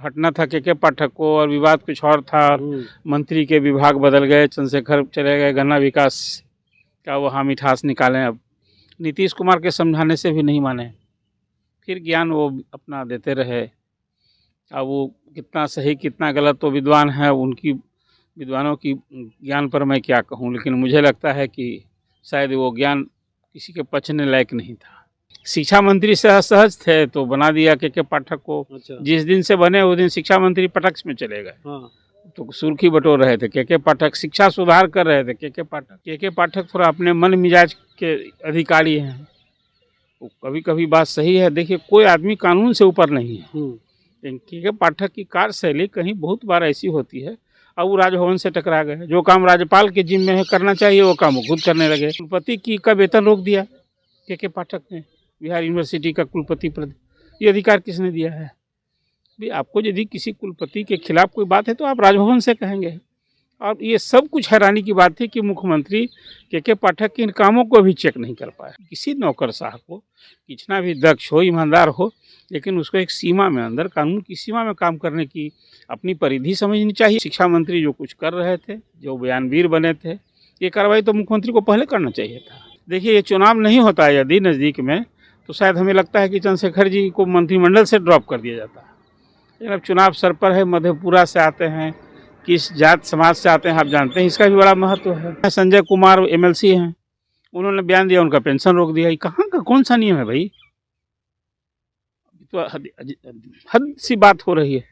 हटना था के पाठक को और विवाद कुछ और था। मंत्री के विभाग बदल गए, चंद्रशेखर चले गए, गन्ना विकास का वहाँ मिठास निकालें। अब नीतीश कुमार के समझाने से भी नहीं माने, फिर ज्ञान वो अपना देते रहे। अब वो कितना सही कितना गलत तो विद्वान है, उनकी विद्वानों की ज्ञान पर मैं क्या कहूँ, लेकिन मुझे लगता है कि शायद वो ज्ञान किसी के पचने लायक नहीं था। शिक्षा मंत्री सहज थे तो बना दिया के पाठक को। अच्छा। जिस दिन से बने उस दिन शिक्षा मंत्री पटक में चले गए। हाँ। तो सुर्खी बटोर रहे थे के पाठक, शिक्षा सुधार कर रहे थे के पाठक थोड़ा अपने मन मिजाज के अधिकारी हैं। कभी कभी बात सही है, देखिए कोई आदमी कानून से ऊपर नहीं है, लेकिन के पाठक की कार्यशैली कहीं बहुत बार ऐसी होती है। अब वो राजभवन से टकरा गए, जो काम राज्यपाल के जिम्मे है करना चाहिए वो काम वो खुद करने लगे। कुलपति की का वेतन रोक दिया के पाठक ने, बिहार यूनिवर्सिटी का कुलपति पद। ये अधिकार किसने दिया है? भाई आपको यदि किसी कुलपति के खिलाफ कोई बात है तो आप राजभवन से कहेंगे। और ये सब कुछ हैरानी की बात थी कि मुख्यमंत्री के पाठक के इन कामों को भी चेक नहीं कर पाए। किसी नौकरशाह को कितना भी दक्ष हो, ईमानदार हो, लेकिन उसको एक सीमा में, अंदर कानून की सीमा में काम करने की अपनी परिधि समझनी चाहिए। शिक्षा मंत्री जो कुछ कर रहे थे, जो बयानवीर बने थे, ये कार्रवाई तो मुख्यमंत्री को पहले करना चाहिए था। देखिए ये चुनाव नहीं होता है यदि नज़दीक में, तो शायद हमें लगता है कि चंद्रशेखर जी को मंत्रिमंडल से ड्रॉप कर दिया जाता है। लेकिन अब चुनाव सर पर है, मधेपुरा से आते हैं, किस जात समाज से आते हैं आप जानते हैं, इसका भी बड़ा महत्व है। संजय कुमार MLC हैं, उन्होंने बयान दिया, उनका पेंशन रोक दिया। ये कहाँ का कौन सा नियम है भाई? तो हद सी बात हो रही है।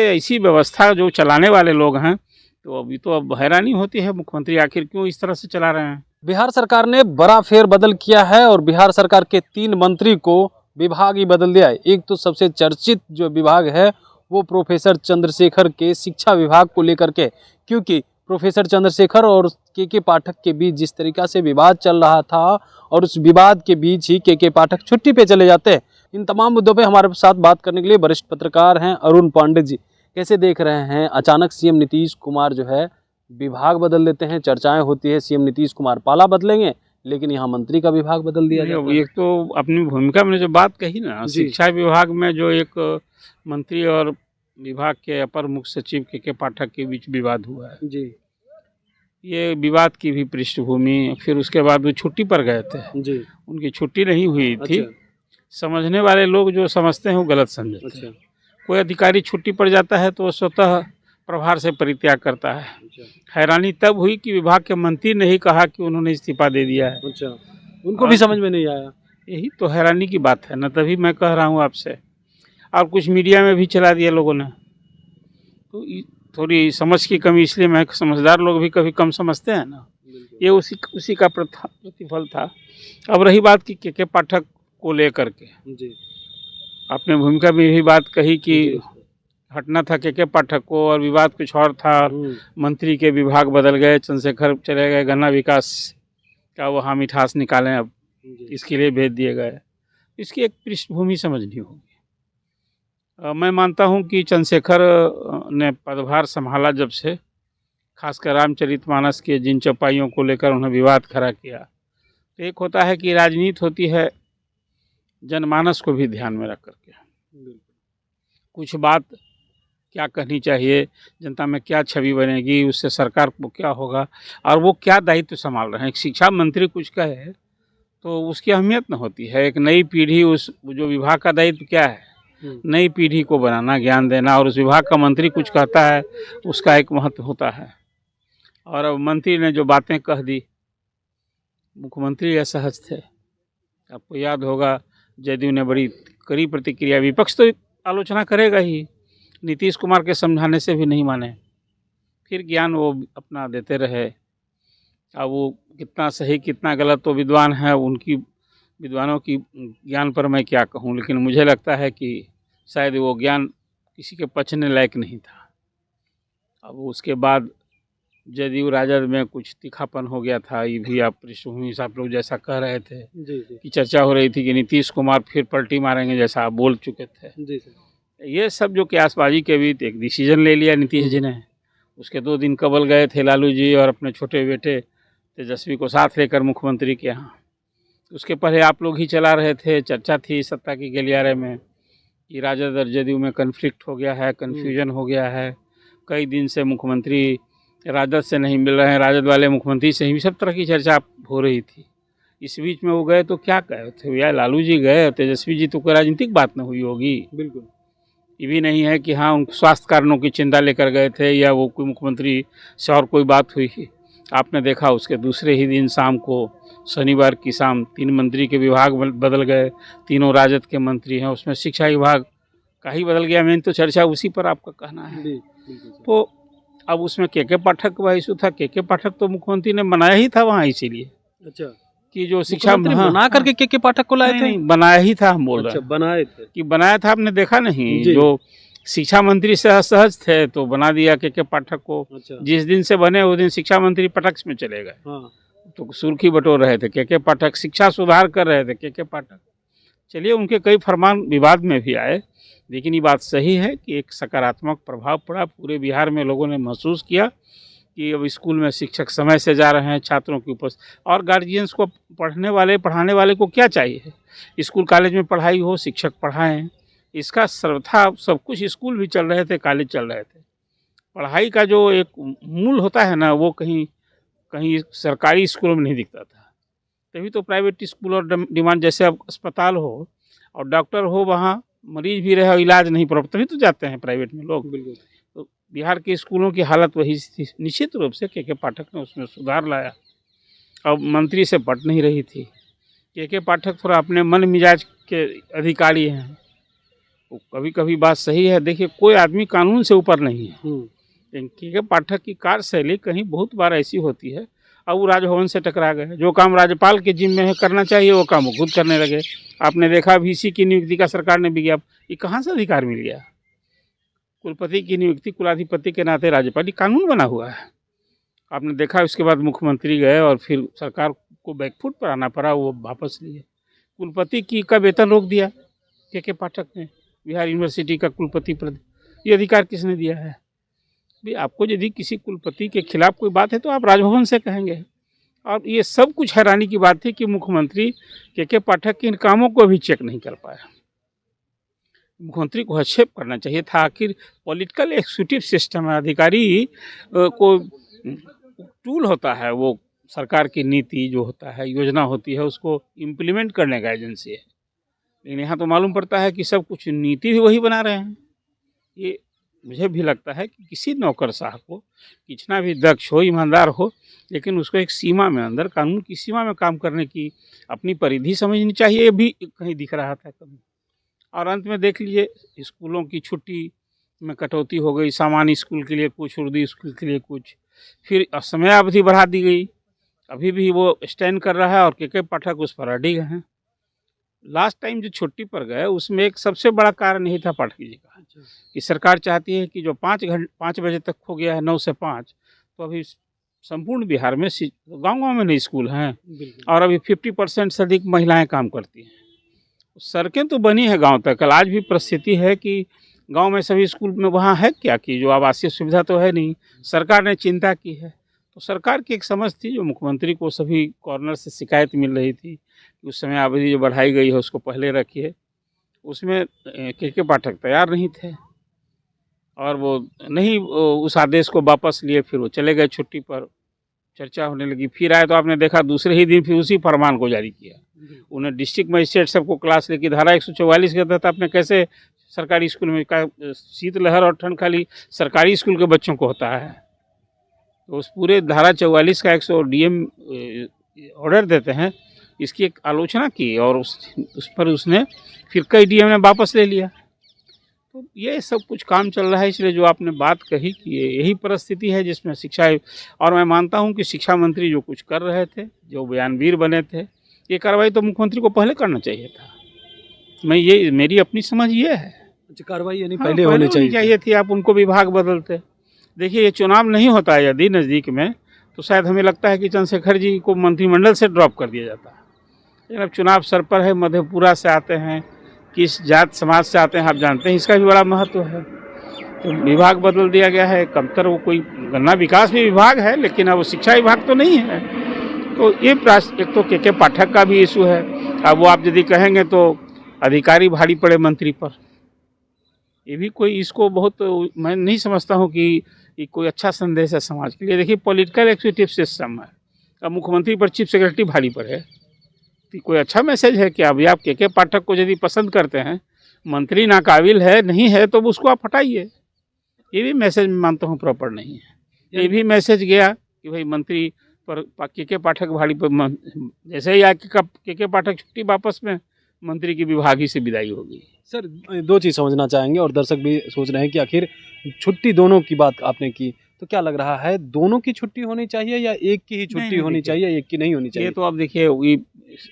ऐसी व्यवस्था जो चलाने वाले लोग हैं, तो अभी तो अब हैरानी होती है मुख्यमंत्री आखिर क्यों इस तरह से चला रहे हैं। बिहार सरकार ने बड़ा फेरबदल किया है और बिहार सरकार के 3 मंत्री को विभाग ही बदल दिया है। एक तो सबसे चर्चित जो विभाग है वो प्रोफेसर चंद्रशेखर के शिक्षा विभाग को लेकर के, क्योंकि प्रोफेसर चंद्रशेखर और के पाठक के बीच जिस तरीका से विवाद चल रहा था और उस विवाद के बीच ही के पाठक छुट्टी पे चले जाते हैं। इन तमाम मुद्दों पे हमारे साथ बात करने के लिए वरिष्ठ पत्रकार हैं अरुण पांडे जी। कैसे देख रहे हैं, अचानक सीएम नीतीश कुमार जो है विभाग बदल देते हैं, चर्चाएं होती है सीएम नीतीश कुमार पाला बदलेंगे, लेकिन यहाँ मंत्री का विभाग बदल दिया जाता है। एक तो अपनी भूमिका में जो बात कही ना, शिक्षा विभाग में जो एक मंत्री और विभाग के अपर मुख्य सचिव के पाठक के बीच विवाद हुआ है जी, ये विवाद की भी पृष्ठभूमि, फिर उसके बाद वो छुट्टी पर गए थे जी, उनकी छुट्टी नहीं हुई थी। अच्छा। समझने वाले लोग जो समझते हैं वो गलत समझते हैं। अच्छा। कोई अधिकारी छुट्टी पर जाता है तो वो स्वतः प्रभार से परित्याग करता है। अच्छा। हैरानी तब हुई कि विभाग के मंत्री ने ही कहा कि उन्होंने इस्तीफा दे दिया है। अच्छा, उनको भी समझ में नहीं आया। यही तो हैरानी की बात है ना, तभी मैं कह रहा हूँ आपसे। और कुछ मीडिया में भी चला दिया लोगों ने, तो थोड़ी समझ की कमी, इसलिए मैं, समझदार लोग भी कभी कम समझते हैं ना, ये उसी का प्रतिफल था। अब रही बात कि के पाठक को लेकर के जी, आपने भूमिका में भी बात कही कि हटना था के पाठक को और विवाद कुछ और था। मंत्री के विभाग बदल गए, चंद्रशेखर चले गए, गन्ना विकास का वहाँ मिठास निकालें, अब इसके लिए भेज दिए गए। इसकी एक पृष्ठभूमि समझनी होगी। मैं मानता हूं कि चंद्रशेखर ने पदभार संभाला जब से, खासकर रामचरितमानस के जिन चौपाइयों को लेकर उन्हें विवाद खड़ा किया, तो एक होता है कि राजनीति होती है जनमानस को भी ध्यान में रख करके, कुछ बात क्या कहनी चाहिए, जनता में क्या छवि बनेगी, उससे सरकार को क्या होगा और वो क्या दायित्व संभाल रहे हैं। एक शिक्षा मंत्री कुछ कहे तो उसकी अहमियत न होती है। एक नई पीढ़ी, उस जो विभाग का दायित्व क्या है, नई पीढ़ी को बनाना, ज्ञान देना, और उस विभाग का मंत्री कुछ कहता है उसका एक महत्व होता है। और अब मंत्री ने जो बातें कह दी, मुख्यमंत्री असहज थे। आपको याद होगा जदयू ने बड़ी कड़ी प्रतिक्रिया, विपक्ष तो आलोचना करेगा ही, नीतीश कुमार के समझाने से भी नहीं माने, फिर ज्ञान वो अपना देते रहे। अब वो कितना सही कितना गलत तो विद्वान है, उनकी विद्वानों की ज्ञान पर मैं क्या कहूँ, लेकिन मुझे लगता है कि शायद वो ज्ञान किसी के पचने लायक नहीं था। अब उसके बाद जदयू राजद में कुछ तीखापन हो गया था, ये भी आप पृष्ठभूमि से आप लोग जैसा कह रहे थे जी, कि चर्चा हो रही थी कि नीतीश कुमार फिर पलटी मारेंगे, जैसा आप बोल चुके थे जी, ये सब जो क्यासबाजी के बीच एक डिसीजन ले लिया नीतीश जी ने। उसके 2 दिन कबल गए थे लालू जी और अपने छोटे बेटे तेजस्वी को साथ लेकर मुख्यमंत्री के यहाँ। उसके पहले आप लोग ही चला रहे थे, चर्चा थी सत्ता की गलियारे में कि राजद और जदयू में कन्फ्लिक्ट हो गया है, कन्फ्यूजन हो गया है। कई दिन से मुख्यमंत्री राजद से नहीं मिल रहे हैं, राजद वाले मुख्यमंत्री से ही, सब तरह की चर्चा हो रही थी। इस बीच में वो गए तो क्या कहे थे भैया, लालू जी गए, तेजस्वी जी तो कोई राजनीतिक बात न हुई होगी। बिल्कुल। ये भी नहीं है कि हाँ उन स्वास्थ्य कारणों की चिंता लेकर गए थे या वो कोई मुख्यमंत्री से और कोई बात हुई। आपने देखा उसके दूसरे ही दिन शाम को, शनिवार की शाम, 3 मंत्री के विभाग बदल गए, तीनों राजद के मंत्री हैं, उसमें शिक्षा विभाग का ही बदल गया। मेन तो चर्चा उसी पर आपका कहना है। तो अब उसमें के पाठक का इशू था। के पाठक तो मुख्यमंत्री ने बनाया ही था वहाँ, इसीलिए अच्छा कि जो शिक्षा बना करके के पाठक को लाए थे। नहीं, बनाया ही था, हम बोल रहे हैं बनाए थे कि बनाया था। आपने देखा नहीं, जो शिक्षा मंत्री सहज थे तो बना दिया के पाठक को। जिस दिन से बने उस दिन शिक्षा मंत्री पटक में चले गए। तो सुर्खी बटोर रहे थे के पाठक, शिक्षा सुधार कर रहे थे के पाठक। चलिए, उनके कई फरमान विवाद में भी आए, लेकिन ये बात सही है कि एक सकारात्मक प्रभाव पड़ा। पूरे बिहार में लोगों ने महसूस किया कि अब स्कूल में शिक्षक समय से जा रहे हैं, छात्रों की उपस्थिति, और गार्जियंस को, पढ़ाने वाले को क्या चाहिए, स्कूल कॉलेज में पढ़ाई हो, शिक्षक पढ़ाएं, इसका सर्वथा सब कुछ। स्कूल भी चल रहे थे, कॉलेज चल रहे थे। पढ़ाई का जो एक मूल होता है ना, वो कहीं सरकारी स्कूलों में नहीं दिखता था। तभी तो प्राइवेट स्कूल और डिमांड, जैसे अब अस्पताल हो और डॉक्टर हो, वहाँ मरीज भी रहे और इलाज नहीं प्रॉपर, तभी तो जाते हैं प्राइवेट में लोग। बिल्कुल। तो बिहार के स्कूलों की हालत वही थी। निश्चित रूप से के पाठक ने उसमें सुधार लाया। अब मंत्री से पट नहीं रही थी। के पाठक थोड़ा अपने मन मिजाज के अधिकारी हैं। कभी कभी बात सही है। देखिए, कोई आदमी कानून से ऊपर नहीं है, लेकिन के पाठक की कार्यशैली कहीं बहुत बार ऐसी होती है। अब वो राजभवन से टकरा गए। जो काम राज्यपाल के जिम्मे है करना चाहिए, वो काम वो खुद करने लगे। आपने देखा वीसी की नियुक्ति का सरकार ने विज्ञापन, ये कहाँ से अधिकार मिल गया? कुलपति की नियुक्ति कुलाधिपति के नाते राज्यपाल, ये कानून बना हुआ है। आपने देखा उसके बाद मुख्यमंत्री गए और फिर सरकार को बैकफुट पर आना पड़ा, वो वापस लिए। कुलपति की का वेतन रोक दिया के पाठक ने, बिहार यूनिवर्सिटी का कुलपति पद। ये अधिकार किसने दिया है? भी आपको यदि किसी कुलपति के खिलाफ कोई बात है तो आप राजभवन से कहेंगे। और ये सब कुछ हैरानी की बात थी कि मुख्यमंत्री के पाठक के इन कामों को भी चेक नहीं कर पाया। मुख्यमंत्री को हस्तक्षेप करना चाहिए था। आखिर पॉलिटिकल एक्जीक्यूटिव सिस्टम है, अधिकारी को टूल होता है, वो सरकार की नीति जो होता है, योजना होती है, उसको इम्प्लीमेंट करने का एजेंसी है। लेकिन यहाँ तो मालूम पड़ता है कि सब कुछ नीति भी वही बना रहे हैं। ये मुझे भी लगता है कि किसी नौकरशाह को कितना भी दक्ष हो, ईमानदार हो, लेकिन उसको एक सीमा में, अंदर कानून की सीमा में काम करने की अपनी परिधि समझनी चाहिए। ये भी कहीं दिख रहा था कभी। और अंत में देख लीजिए, स्कूलों की छुट्टी में कटौती हो गई। सामान्य स्कूल के लिए कुछ, उर्दू स्कूल के लिए कुछ, फिर समयावधि बढ़ा दी गई। अभी भी वो स्टैंड कर रहा है और के पाठक उस पर अड़े हैं। लास्ट टाइम जो छुट्टी पर गए, उसमें एक सबसे बड़ा कारण यही था पाठक जी का कि सरकार चाहती है कि जो 5 बजे तक हो गया है, 9 से 5, तो अभी संपूर्ण बिहार में गाँव में नहीं स्कूल हैं, और अभी 50% से अधिक महिलाएं काम करती हैं। सड़कें तो बनी है गांव तक, आज भी परिस्थिति है कि गांव में सभी स्कूल में वहाँ है क्या कि जो आवासीय सुविधा तो है नहीं। सरकार ने चिंता की है। तो सरकार की एक समझ थी, जो मुख्यमंत्री को सभी कॉर्नर से शिकायत मिल रही थी कि उस समय अवधि जो बढ़ाई गई है उसको पहले रखिए। उसमें के पाठक तैयार नहीं थे और वो नहीं, उस आदेश को वापस लिए। फिर वो चले गए छुट्टी पर, चर्चा होने लगी। फिर आए तो आपने देखा दूसरे ही दिन फिर उसी फरमान को जारी किया। उन्हें डिस्ट्रिक्ट मजिस्ट्रेट सबको क्लास लेकर धारा 144 के तहत आपने कैसे सरकारी स्कूल में का शीतलहर और ठंड खाली सरकारी स्कूल के बच्चों को होता है, तो उस पूरे धारा 44 का 100 डीएम ऑर्डर देते हैं। इसकी एक आलोचना की और उस पर उसने फिर कई डीएम ने वापस ले लिया। तो ये सब कुछ काम चल रहा है। इसलिए जो आपने बात कही कि यही परिस्थिति है जिसमें शिक्षा, और मैं मानता हूं कि शिक्षा मंत्री जो कुछ कर रहे थे, जो बयानवीर बने थे, ये कार्रवाई तो मुख्यमंत्री को पहले करना चाहिए था। मेरी अपनी समझ ये है। कार्रवाई यानी पहले होनी चाहिए थी। आप उनको विभाग बदलते। देखिए, ये चुनाव नहीं होता है यदि नज़दीक में, तो शायद हमें लगता है कि चंद्रशेखर जी को मंत्रिमंडल से ड्रॉप कर दिया जाता है। लेकिन अब चुनाव सर पर है, मधेपुरा से आते हैं, किस जात समाज से आते हैं आप जानते हैं, इसका भी बड़ा महत्व है। तो विभाग बदल दिया गया है। कमतर वो कोई गन्ना विकास भी विभाग है, लेकिन अब वो शिक्षा विभाग तो नहीं है। तो ये एक तो के पाठक का भी इशू है। अब वो आप यदि कहेंगे तो अधिकारी भारी पड़े मंत्री पर, ये भी कोई इसको बहुत, मैं नहीं समझता हूँ कि ये कोई अच्छा संदेश है समाज के लिए। देखिए पॉलिटिकल एग्जीक्यूटिव सिस्टम है, अब मुख्यमंत्री पर चीफ सेक्रेटरी भारी पर है, तो कोई अच्छा मैसेज है क्या? अभी आप के पाठक को यदि पसंद करते हैं, मंत्री नाकाबिल है नहीं है तो उसको आप हटाइए, ये भी मैसेज मैं मानता हूँ प्रॉपर नहीं है। ये भी मैसेज गया कि भाई मंत्री पर के पाठक भारी पर, जैसे ही के पाठक छुट्टी वापस में मंत्री की विभाग ही से विदाई होगी। सर दो चीज़ समझना चाहेंगे और दर्शक भी सोच रहे हैं कि आखिर छुट्टी दोनों की बात आपने की, तो क्या लग रहा है दोनों की छुट्टी होनी चाहिए या एक की ही छुट्टी होनी चाहिए, एक की नहीं होनी चाहिए? ये तो अब देखिए,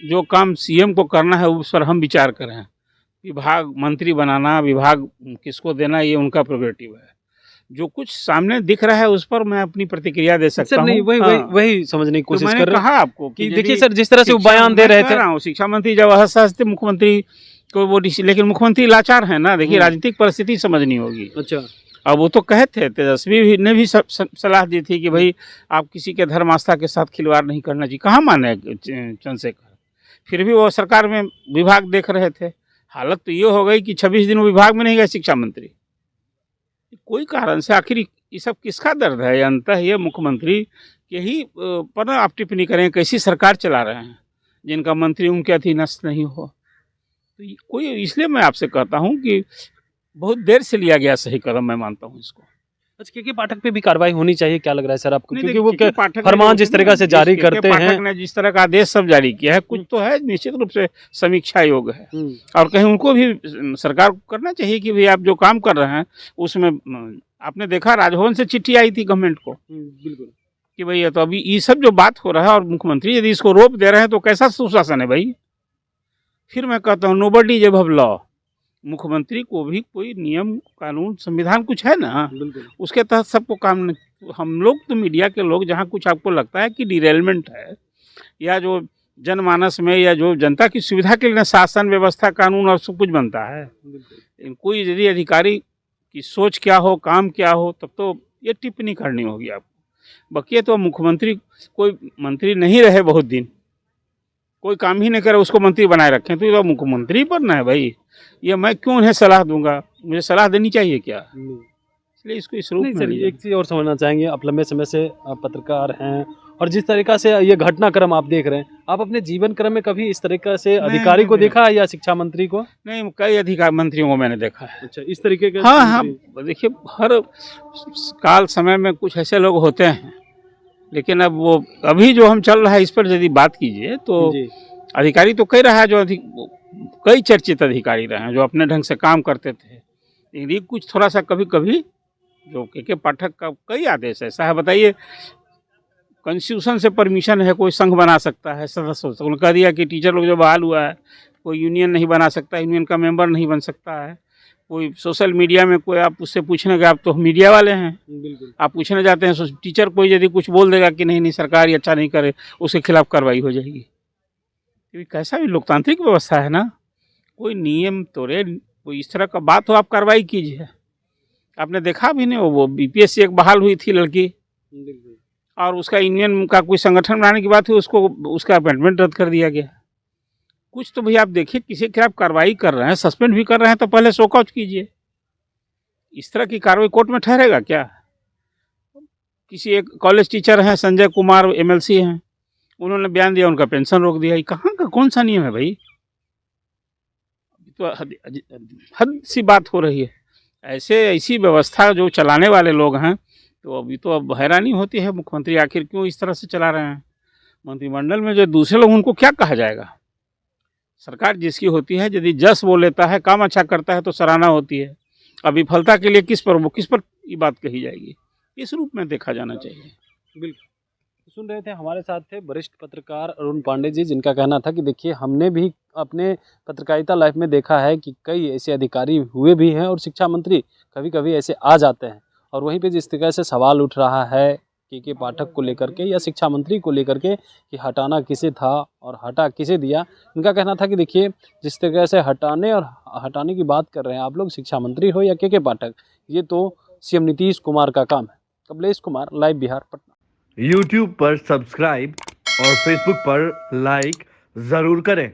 जो काम सीएम को करना है उस पर हम विचार करें। विभाग मंत्री बनाना, विभाग किसको देना, ये उनका प्रोग्रेटिव है। जो कुछ सामने दिख रहा है उस पर मैं अपनी प्रतिक्रिया दे सकता हूँ। नहीं, वही समझने की कोशिश कर रहा हूँ। कहा आपको कि देखिए सर, जिस तरह से वो बयान दे रहे थे, शिक्षा मंत्री जब असहज थे मुख्यमंत्री को वो, लेकिन मुख्यमंत्री लाचार है ना। देखिए राजनीतिक परिस्थिति समझनी होगी। अच्छा, अब वो तो कहे थे, तेजस्वी ने भी सलाह दी थी कि भाई आप किसी के धर्म आस्था के साथ खिलवाड़ नहीं करना चाहिए। कहाँ माने चंद्रशेखर? फिर भी वो सरकार में विभाग देख रहे थे। हालत तो ये हो गई कि 26 दिन वो विभाग में नहीं गए शिक्षा मंत्री, कोई कारण से। आखिर ये सब किसका दर्द है? अंततः ये मुख्यमंत्री के ही पर आप टिप्पणी करें कैसी सरकार चला रहे हैं जिनका मंत्री उनके अधीनस्थ नहीं हो। तो कोई, इसलिए मैं आपसे कहता हूं कि बहुत देर से लिया गया सही कदम, मैं मानता हूं इसको। अच्छा, के पाठक पे भी कार्रवाई होनी चाहिए, क्या लग रहा है सर आपको? क्योंकि वो फरमान जिस तरीके से जारी करते हैं, पाठक ने जिस तरह का आदेश सब जारी किया है, कुछ तो है निश्चित रूप से समीक्षा योग्य है। और कहीं उनको भी सरकार को करना चाहिए कि भाई आप जो काम कर रहे हैं उसमें, आपने देखा राजभवन से चिट्ठी आई थी गवर्नमेंट को, बिल्कुल, कि भाई तो अभी ये सब जो बात हो रहा है और मुख्यमंत्री यदि इसको रोक दे रहे हैं तो कैसा सुशासन है भाई? फिर मैं कहता हूँ नोबडी जब अब लॉ, मुख्यमंत्री को भी कोई नियम कानून संविधान कुछ है ना, उसके तहत सबको काम। हम लोग तो मीडिया के लोग, जहाँ कुछ आपको लगता है कि डिरेलमेंट है या जो जनमानस में या जो जनता की सुविधा के लिए शासन व्यवस्था कानून और सब कुछ बनता है, कोई यदि अधिकारी की सोच क्या हो, काम क्या हो, तब तो ये टिप्पणी करनी होगी आपको। बाकी तो मुख्यमंत्री, कोई मंत्री नहीं रहे बहुत दिन, कोई काम ही नहीं करे, उसको मंत्री बनाए रखें, तो ये मुख्यमंत्री बनना है भाई। ये मैं क्यों उन्हें सलाह दूंगा? मुझे सलाह देनी चाहिए क्या? इसलिए इसको इस रूप में। एक चीज़ और समझना चाहेंगे, आप लंबे समय से पत्रकार हैं और जिस तरीका से ये घटनाक्रम आप देख रहे हैं, आप अपने जीवन क्रम में कभी इस तरीके से अधिकारी को देखा है या शिक्षा मंत्री को? नहीं, कई अधिकार मंत्रियों को मैंने देखा है। अच्छा, इस तरीके के? हाँ, देखिए हर काल समय में कुछ ऐसे लोग होते हैं, लेकिन अब वो अभी जो हम चल रहा है इस पर यदि बात कीजिए तो अधिकारी तो कई रहा है, जो कई चर्चित अधिकारी रहे हैं जो अपने ढंग से काम करते थे। लेकिन कुछ थोड़ा सा कभी कभी जो के पाठक का कई आदेश ऐसा है, बताइए कॉन्स्टिट्यूशन से परमिशन है, कोई संघ बना सकता है, सदस्य हो सकता है। उन्होंने कह दिया कि टीचर लोग जो बहाल हुआ है कोई यूनियन नहीं बना सकता, यूनियन का मेंबर नहीं बन सकता है। कोई सोशल मीडिया में कोई आप उससे पूछने का, आप तो मीडिया वाले हैं, बिल्कुल, आप पूछने जाते हैं टीचर कोई यदि कुछ बोल देगा कि नहीं सरकार ये अच्छा नहीं करे, उसके खिलाफ कार्रवाई हो जाएगी। क्योंकि कैसा भी लोकतांत्रिक व्यवस्था है ना, कोई नियम तोड़े, कोई इस तरह का बात हो आप कार्रवाई कीजिए। आपने देखा भी नहीं, वो बीपीएससी एक बहाल हुई थी लड़की, और उसका यूनियन का कोई संगठन बनाने की बात हुई, उसको उसका अपॉइंटमेंट रद्द कर दिया गया। कुछ तो भैया आप देखिए, किसी के खिलाफ कार्रवाई कर रहे हैं, सस्पेंड भी कर रहे हैं, तो पहले शोकआउट कीजिए। इस तरह की कार्रवाई कोर्ट में ठहरेगा क्या? किसी एक कॉलेज टीचर हैं संजय कुमार, एमएलसी हैं, उन्होंने बयान दिया, उनका पेंशन रोक दिया। कहाँ का कौन सा नियम है भाई? तो हद सी बात हो रही है। ऐसी व्यवस्था जो चलाने वाले लोग हैं, तो अभी तो अब हैरानी होती है, मुख्यमंत्री आखिर क्यों इस तरह से चला रहे हैं। मंत्रिमंडल में जो दूसरे लोग, उनको क्या कहा जाएगा? सरकार जिसकी होती है, यदि जस वो लेता है, काम अच्छा करता है तो सराहना होती है। अब विफलता के लिए किस पर ये बात कही जाएगी? इस रूप में देखा जाना चाहिए। बिल्कुल। सुन रहे थे, हमारे साथ थे वरिष्ठ पत्रकार अरुण पांडे जी, जिनका कहना था कि देखिए हमने भी अपने पत्रकारिता लाइफ में देखा है कि कई ऐसे अधिकारी हुए भी हैं और शिक्षा मंत्री कभी कभी ऐसे आ जाते हैं। और वहीं पे जिस तरह से सवाल उठ रहा है के पाठक को लेकर के या शिक्षा मंत्री को लेकर के कि हटाना किसे था और हटा किसे दिया, इनका कहना था कि देखिए जिस तरह से हटाने की बात कर रहे हैं आप लोग, शिक्षा मंत्री हो या के पाठक, ये तो सीएम नीतीश कुमार का काम है। कमलेश कुमार, लाइव बिहार, पटना। YouTube पर सब्सक्राइब और Facebook पर लाइक ज़रूर करें।